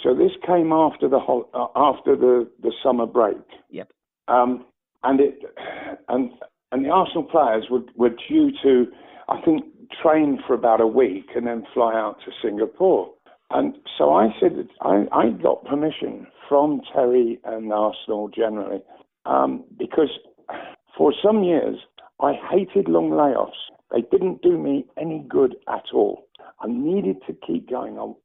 So this came after the summer break. Yep. And the Arsenal players were due to, I think, train for about a week and then fly out to Singapore. And so I said that I got permission from Terry and Arsenal generally, because for some years I hated long layoffs. They didn't do me any good at all. I needed to keep going on,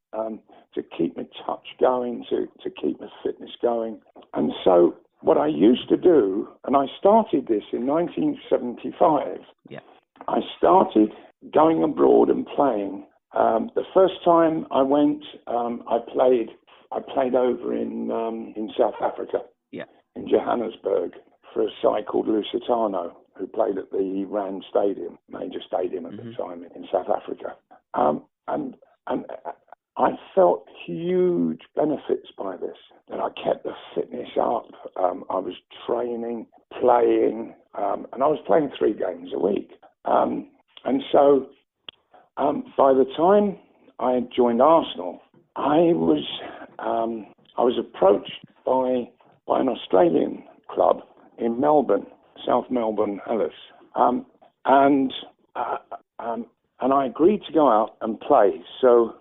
to keep my touch going, to keep my fitness going. And so what I used to do, and I started this in 1975, I started going abroad and playing. The first time I went, I played over in South Africa, in Johannesburg, for a side called Lusitano, who played at the Rand Stadium, major stadium at the time in South Africa. And I felt huge benefits by this, that I kept the fitness up. I was training, playing, and I was playing 3 games a week. And so by the time I had joined Arsenal, I was approached by an Australian club in Melbourne, South Melbourne, Alice, and and I agreed to go out and play. So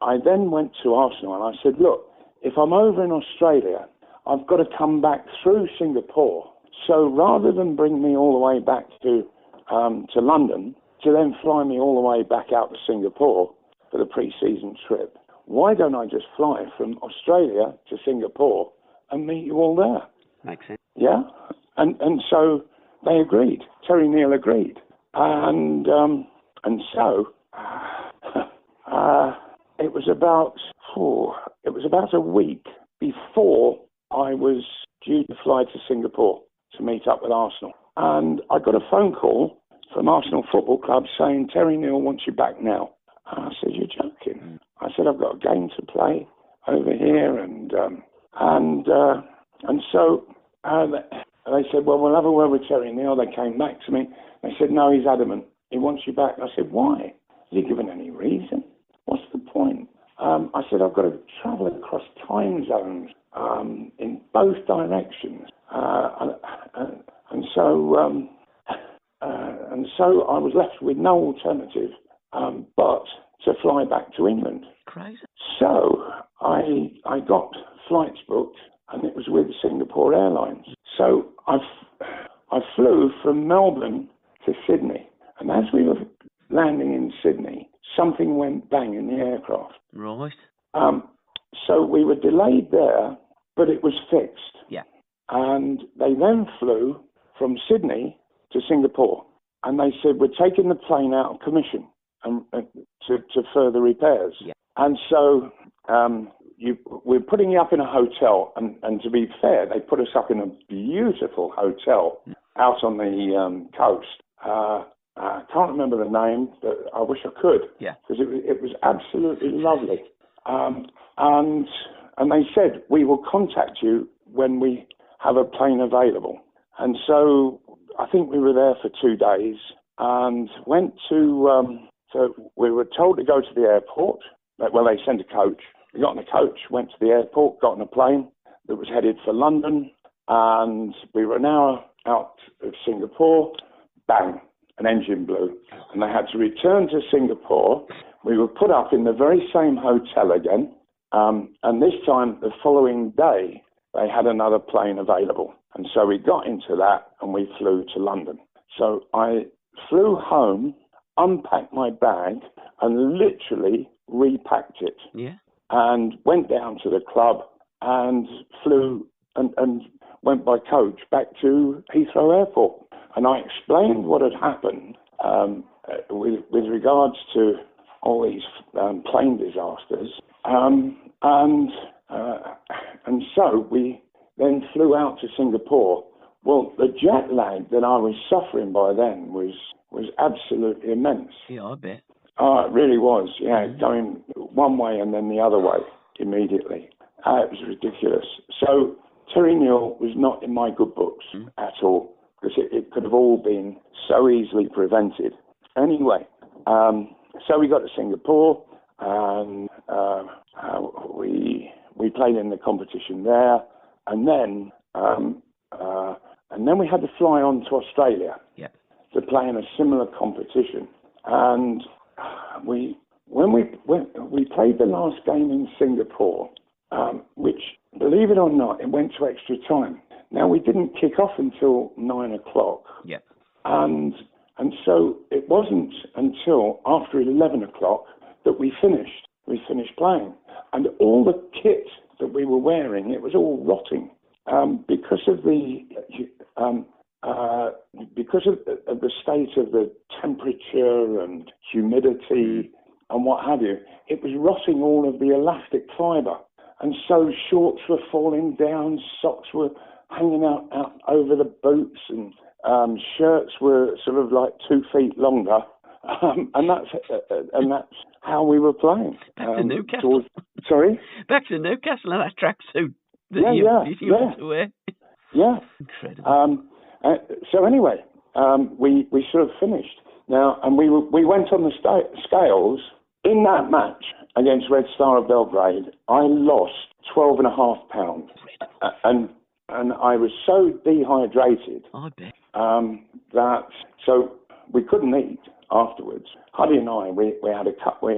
I then went to Arsenal and I said, look, if I'm over in Australia, I've got to come back through Singapore. So rather than bring me all the way back to London, to then fly me all the way back out to Singapore for the pre-season trip, why don't I just fly from Australia to Singapore and meet you all there? Makes sense. Yeah, and so they agreed. Terry Neal agreed, and so it was about a week before I was due to fly to Singapore to meet up with Arsenal, and I got a phone call from Arsenal Football Club saying Terry Neal wants you back now. And I said, you're joking. I said, I've got a game to play over here, and so they said, well, we'll have a word with Terry Neal. They came back to me. They said, no, he's adamant. He wants you back. I said, why? Has he given any reason? What's the point? I said, I've got to travel across time zones in both directions. And so I was left with no alternative but to fly back to England. Crazy. So I got flights booked, and it was with Singapore Airlines. So I flew from Melbourne to Sydney, and as we were landing in Sydney, something went bang in the aircraft. Right. So we were delayed there, but it was fixed. Yeah. And they then flew from Sydney to Singapore, and they said, we're taking the plane out of commission and to further repairs. Yeah. And so we're putting you up in a hotel, and to be fair, they put us up in a beautiful hotel out on the coast. I can't remember the name, but I wish I could. Yeah. Because it was absolutely lovely. And they said, we will contact you when we have a plane available. And so I think we were there for 2 days and went to, so we were told to go to the airport. Well, they sent a coach. We got in a coach, went to the airport, got on a plane that was headed for London, and we were an hour out of Singapore. Bang, an engine blew, and they had to return to Singapore. We were put up in the very same hotel again, and this time, the following day, they had another plane available. And so we got into that, and we flew to London. So I flew home, unpacked my bag, and literally repacked it. Yeah. And went down to the club and flew and went by coach back to Heathrow Airport. And I explained what had happened with regards to all these plane disasters. And so we then flew out to Singapore. Well, the jet lag that I was suffering by then was absolutely immense. Yeah, I bet. Oh, it really was, yeah, going one way and then the other way immediately. It was ridiculous. So Terry Neal was not in my good books at all, because it could have all been so easily prevented. Anyway, so we got to Singapore, and we played in the competition there, and then we had to fly on to Australia to play in a similar competition. And when we played the last game in Singapore, which, believe it or not, it went to extra time. Now, we didn't kick off until 9 o'clock. Yeah. And so it wasn't until after 11 o'clock that we finished playing. And all the kit that we were wearing, it was all rotting because of the state of the temperature and humidity and what have you. It was rotting all of the elastic fibre, and so shorts were falling down, socks were hanging out over the boots, and shirts were sort of like 2 feet longer, and that's how we were playing. Back to Newcastle. Sorry? Back to Newcastle and that tracksuit that you used to wear. Yeah. Incredible. So anyway, we sort of finished. Now, and we went on the scales. In that match against Red Star of Belgrade, I lost 12.5 pounds. And I was so dehydrated I bet. that so we couldn't eat afterwards, Huddy and I, we had a couple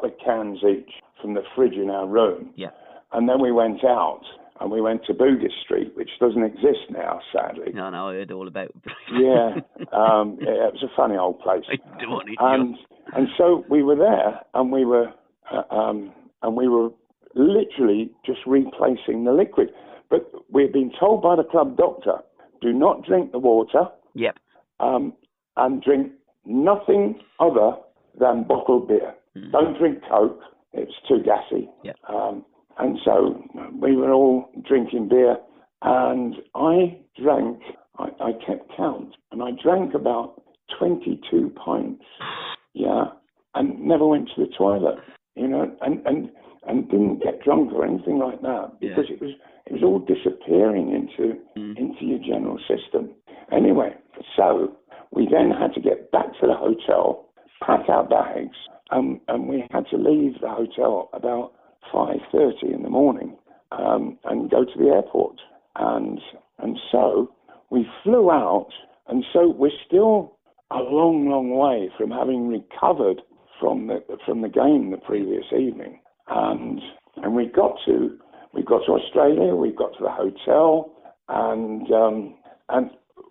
of cans each from the fridge in our room. Yeah. And then we went out and we went to Bugis Street, which doesn't exist now, sadly. No, I heard all about it. Yeah, it was a funny old place. And so we were there, and we were literally just replacing the liquid. But we had been told by the club doctor, do not drink the water. Yep. And drink nothing other than bottled beer. Don't drink Coke. It's too gassy. Yep. And so we were all drinking beer, and I kept count, and I drank about 22 pints, and never went to the toilet, and didn't get drunk or anything like that, because it was all disappearing into your general system. Anyway, so we then had to get back to the hotel, pack our bags, and we had to leave the hotel about 5:30 in the morning and go to the airport. And so we flew out, and so we're still a long, long way from having recovered from the game the previous evening. And we got to Australia, we got to the hotel, and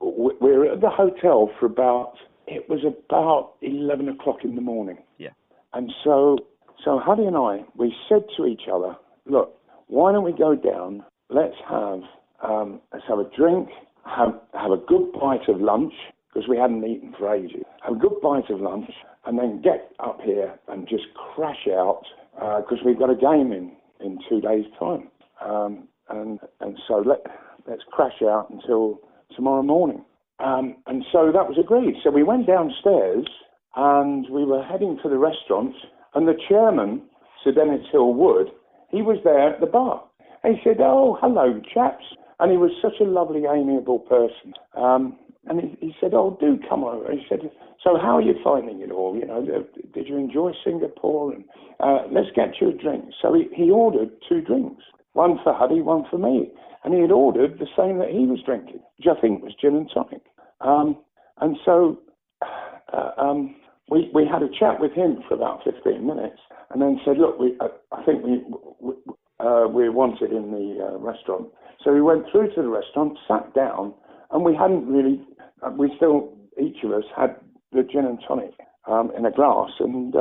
we were at the hotel for about 11 o'clock in the morning. Yeah. And so Huddy and I, we said to each other, look, why don't we go down? Let's have a drink, have a good bite of lunch, because we hadn't eaten for ages. Have a good bite of lunch, and then get up here and just crash out, because we've got a game in 2 days' time. And so let's crash out until tomorrow morning. And so that was agreed. So we went downstairs, and we were heading to the restaurant, and the chairman, Sir Dennis Hill Wood, he was there at the bar. And he said, oh, hello, chaps. And he was such a lovely, amiable person. And he said, oh, do come over. He said, so how are you finding it all? Did you enjoy Singapore? And let's get you a drink. So he ordered 2 drinks, one for Huddy, one for me. And he had ordered the same that he was drinking, which I think was gin and tonic. And so we had a chat with him for about 15 minutes, and then said, look, I think we're wanted in the restaurant. So we went through to the restaurant, sat down, and we hadn't really, each of us had the gin and tonic in a glass, and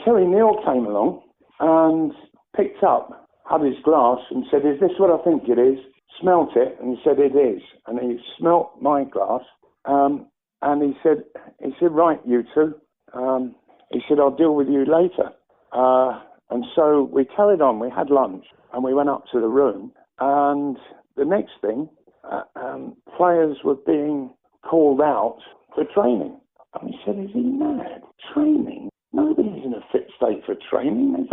Terry Neal came along and picked up Huddy's glass and said, is this what I think it is? Smelt it, and he said, it is. And he smelt my glass, and he said, right, you two. He said, I'll deal with you later. And so we carried on. We had lunch, and we went up to the room. And the next thing, players were being called out for training. And he said, is he mad? Training? Nobody's in a fit state for training.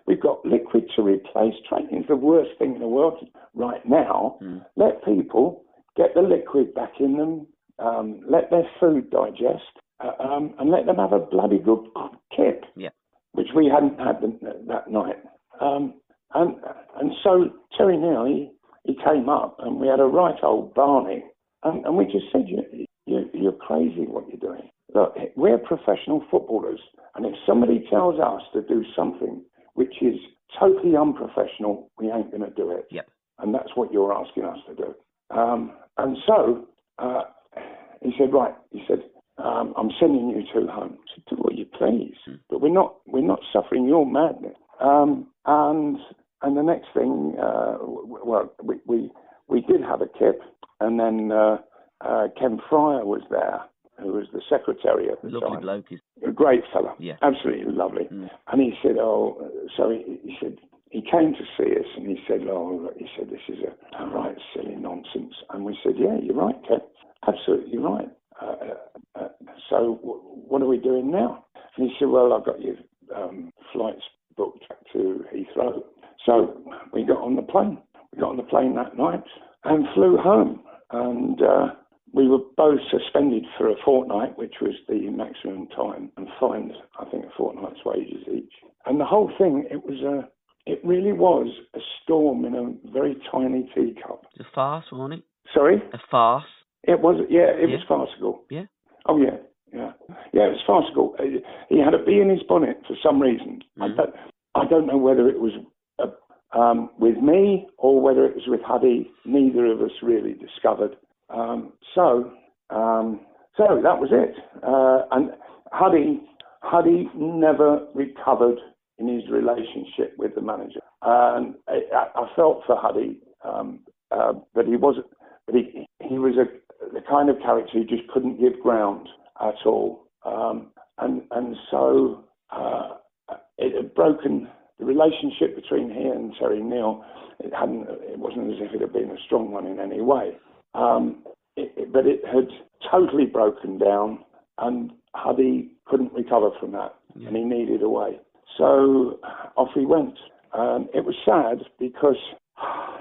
We've got liquid to replace. Training is the worst thing in the world right now. Let people get the liquid back in them, let their food digest, and let them have a bloody good kip, which we hadn't had that night. And so Terry Neal, he came up, and we had a right old Barney, and we just said, you're crazy what you're doing. Look, we're professional footballers, and if somebody tells us to do something which is totally unprofessional, we ain't going to do it. Yep. And that's what you're asking us to do. And so he said, right, he said, I'm sending you two home. I said, do what you please, but we're not suffering your madness. And the next thing, we did have a kip, and then Ken Fryer was there, who was the secretary at the time. Lovely bloke. A great fella, yeah, absolutely lovely. And he said, he said he came to see us, and he said, this is a right silly nonsense. And we said, yeah, you're right, Ken, absolutely right. So what are we doing now? And he said, well, I've got your flights booked to Heathrow. So we got on the plane. We got on the plane that night and flew home. And we were both suspended for a fortnight, which was the maximum time, and fined, I think, a fortnight's wages each. And the whole thing, it really was a storm in a very tiny teacup. It's a farce, wasn't it? Sorry? A farce. It was, it was farcical. Yeah. Oh, yeah. Yeah, it was farcical. He had a bee in his bonnet for some reason. I don't know whether it was with me or whether it was with Huddy. Neither of us really discovered. So that was it. And Huddy never recovered in his relationship with the manager. And I felt for Huddy, but he wasn't. But he was the kind of character who just couldn't give ground at all. And so it had broken the relationship between he and Terry Neal. It wasn't as if it had been a strong one in any way. But it had totally broken down, and Huddy couldn't recover from that, and he needed a way. So off he went. It was sad because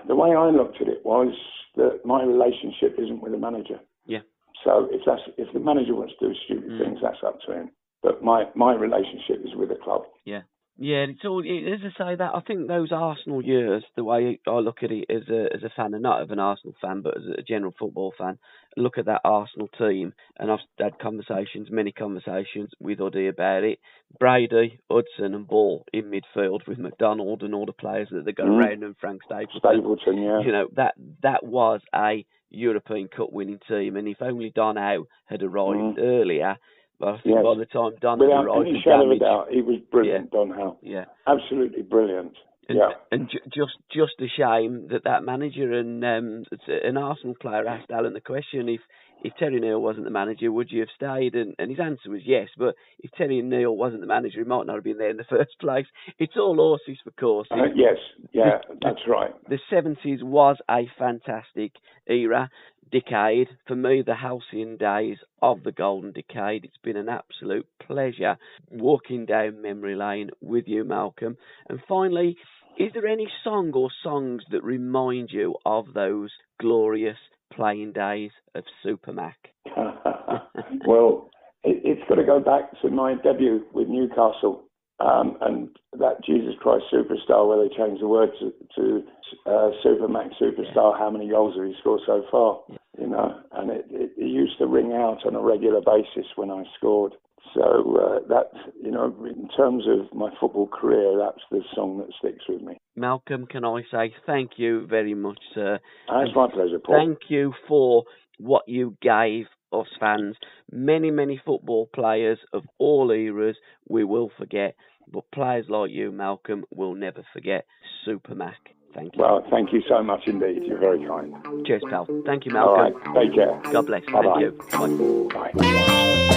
the way I looked at it was that my relationship isn't with the manager. Yeah. So if the manager wants to do stupid things, that's up to him. But my relationship is with the club. Yeah. Yeah, it's all, as I say, that I think those Arsenal years, the way I look at it as a fan, and not of an Arsenal fan, but as a general football fan, look at that Arsenal team, and I've had many conversations with Uddy about it. Brady, Hudson and Ball in midfield with MacDonald and all the players that they got around them, Frank Stapleton. Yeah. You know, that was a European Cup winning team, and if only Don Howe had arrived earlier, but I think by the time Don had arrived, without any shadow of a doubt, he was brilliant, Don Howe. Yeah. Absolutely brilliant. And just a shame that manager and an Arsenal player asked Alan the question, if Terry Neal wasn't the manager, would you have stayed? And his answer was yes, but if Terry Neal wasn't the manager, he might not have been there in the first place. It's all horses for courses. Yes, that's right. The 70s was a fantastic decade. For me, the halcyon days of the golden decade. It's been an absolute pleasure walking down memory lane with you, Malcolm. And finally, is there any song or songs that remind you of those glorious playing days of Supermac? Well, it's got to go back to my debut with Newcastle and that Jesus Christ Superstar, where they changed the word to Supermac Superstar. How many goals have he scored so far? You know, and it used to ring out on a regular basis when I scored. So that, you know, in terms of my football career, that's the song that sticks with me. Malcolm, can I say thank you very much, sir? It's my pleasure, Paul. Thank you for what you gave us fans. Many, many football players of all eras we will forget, but players like you, Malcolm, will never forget. Supermac. Thank you. Well, thank you so much indeed. You're very kind. Cheers, pal. Thank you, Malcolm. All right. Take care. God bless. Bye-bye. Thank you. Bye. Bye.